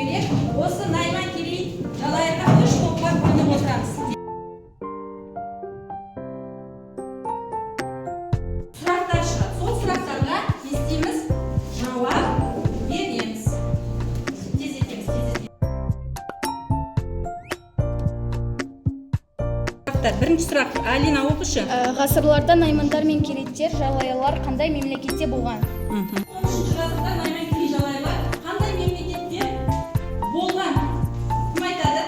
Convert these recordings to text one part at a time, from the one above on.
керек. Осы Найман Керей Жалайырға 3 топқа бөліп отырамыз. Сұрақтар шығады. Сол сұрақтарға естиміз, жауап береміз. Тездетеміз. Бірінші сұрақ, Алина оқышы. Ғасырларда наймандар мен керейттер, жалайырлар қандай мемлекетте болған? 10-шы ғасырда Найман Керей Жалайырлар қандай мемлекетте болған? Кім айтады?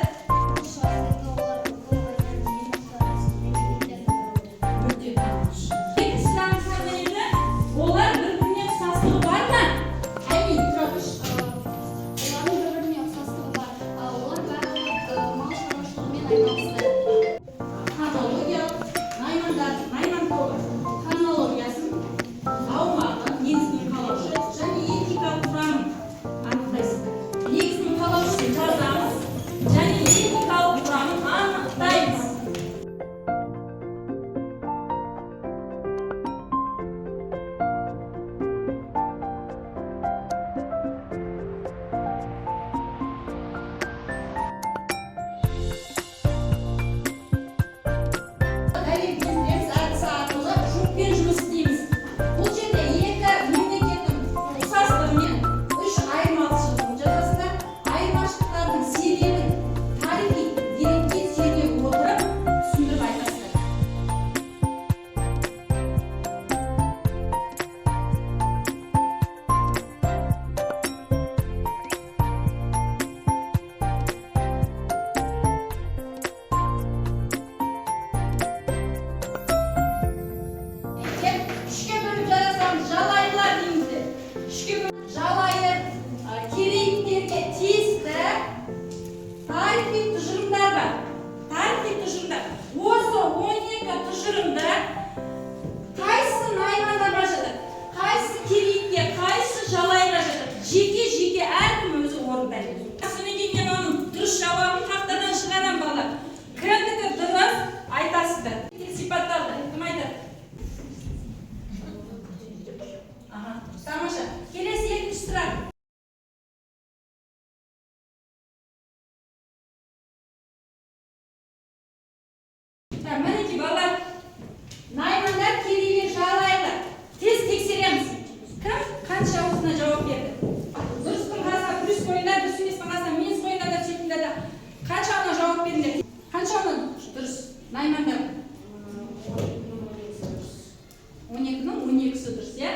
Олар бір-біріне ұқсастығы бар ма? Әмин, тұрағыш. Олардың бір-біріне ұқсастығы бар. Олар барлығы мал шаруашылығымен айналысты. Найман тобы хронологиясын, аумағын, негізінің қалаушы және этникалық құрамын анықтайсыздар. Негізінің қалаушысын жазамыз және этникалық құрамын анықтаймыз. Жалайыр, керейттерге тиісті тарихи тұжырымдар бар. Тарихи тұжырымдар. Осы 12 тұжырымда қайсы наймандарға жатады, қайсы керейтке, қайсы жалайырға жатады. Жеке-жеке әркім өзі орындайды. Содан кейін мен оның дұрыс жауабын тақтадан шығарам бала. Кімдікі дұрыс айтасыздар. Сипатталды. Кім айтады? Тамаша. Келесі екінші сұрақ. Мінекей балалар, наймандар, керейлер, жалайырлар. Тез тексереміз. Кім қанша аузына жауап берді? Дұрыстың қасына плюс қойыңдар, дұрыс еместің қасына минус қойыңдар да шетіңдер да. Қаншауына жауап беріңдер? Қаншауына дұрыс? Наймандар. 12-ның 12-сі дұрыс, иә?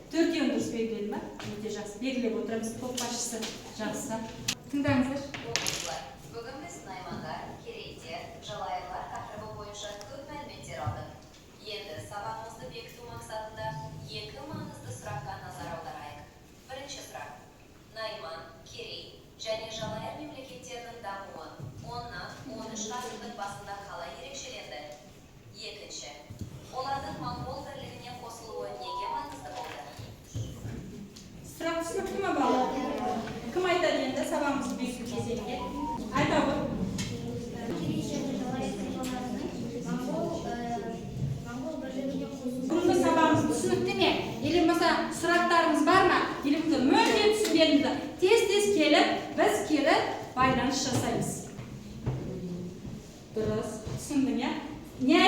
Төртеуін дұрыс белгіледі ма? Өте жақсы. Белгілеп отырамыз. Топ басшысы жақсы. Тыңдаңыздар. Бүгін біз наймандар, керейттер, жалайырлар тақырыбы бойынша көп мәліметтер алдық. Енді сабағымызды бекіту мақсатында екі маңызды сұраққа назар аударайық. Бірінші сұрақ. Найман, керей және жалайыр мемлекеттерінің дамуы 10-13 ғасырдың басында қалай ерекшеленді? Екінші. Олардың моңғол бірлігіне қосылуы неге маңызды болды? Сұрақ түсінікті ме бала? Кім айтады енді сабағымызды бекіту кезеңінде? Айта ғой. Бүгінгі сабағымыз түсінікті ме? Или болмаса сұрақтарымыз бар ма? Или мүлде түсінбедіңіздер? Тез-тез келіп, біз кері байланыс жасаймыз. Дұрыс, түсіндім, иә? Не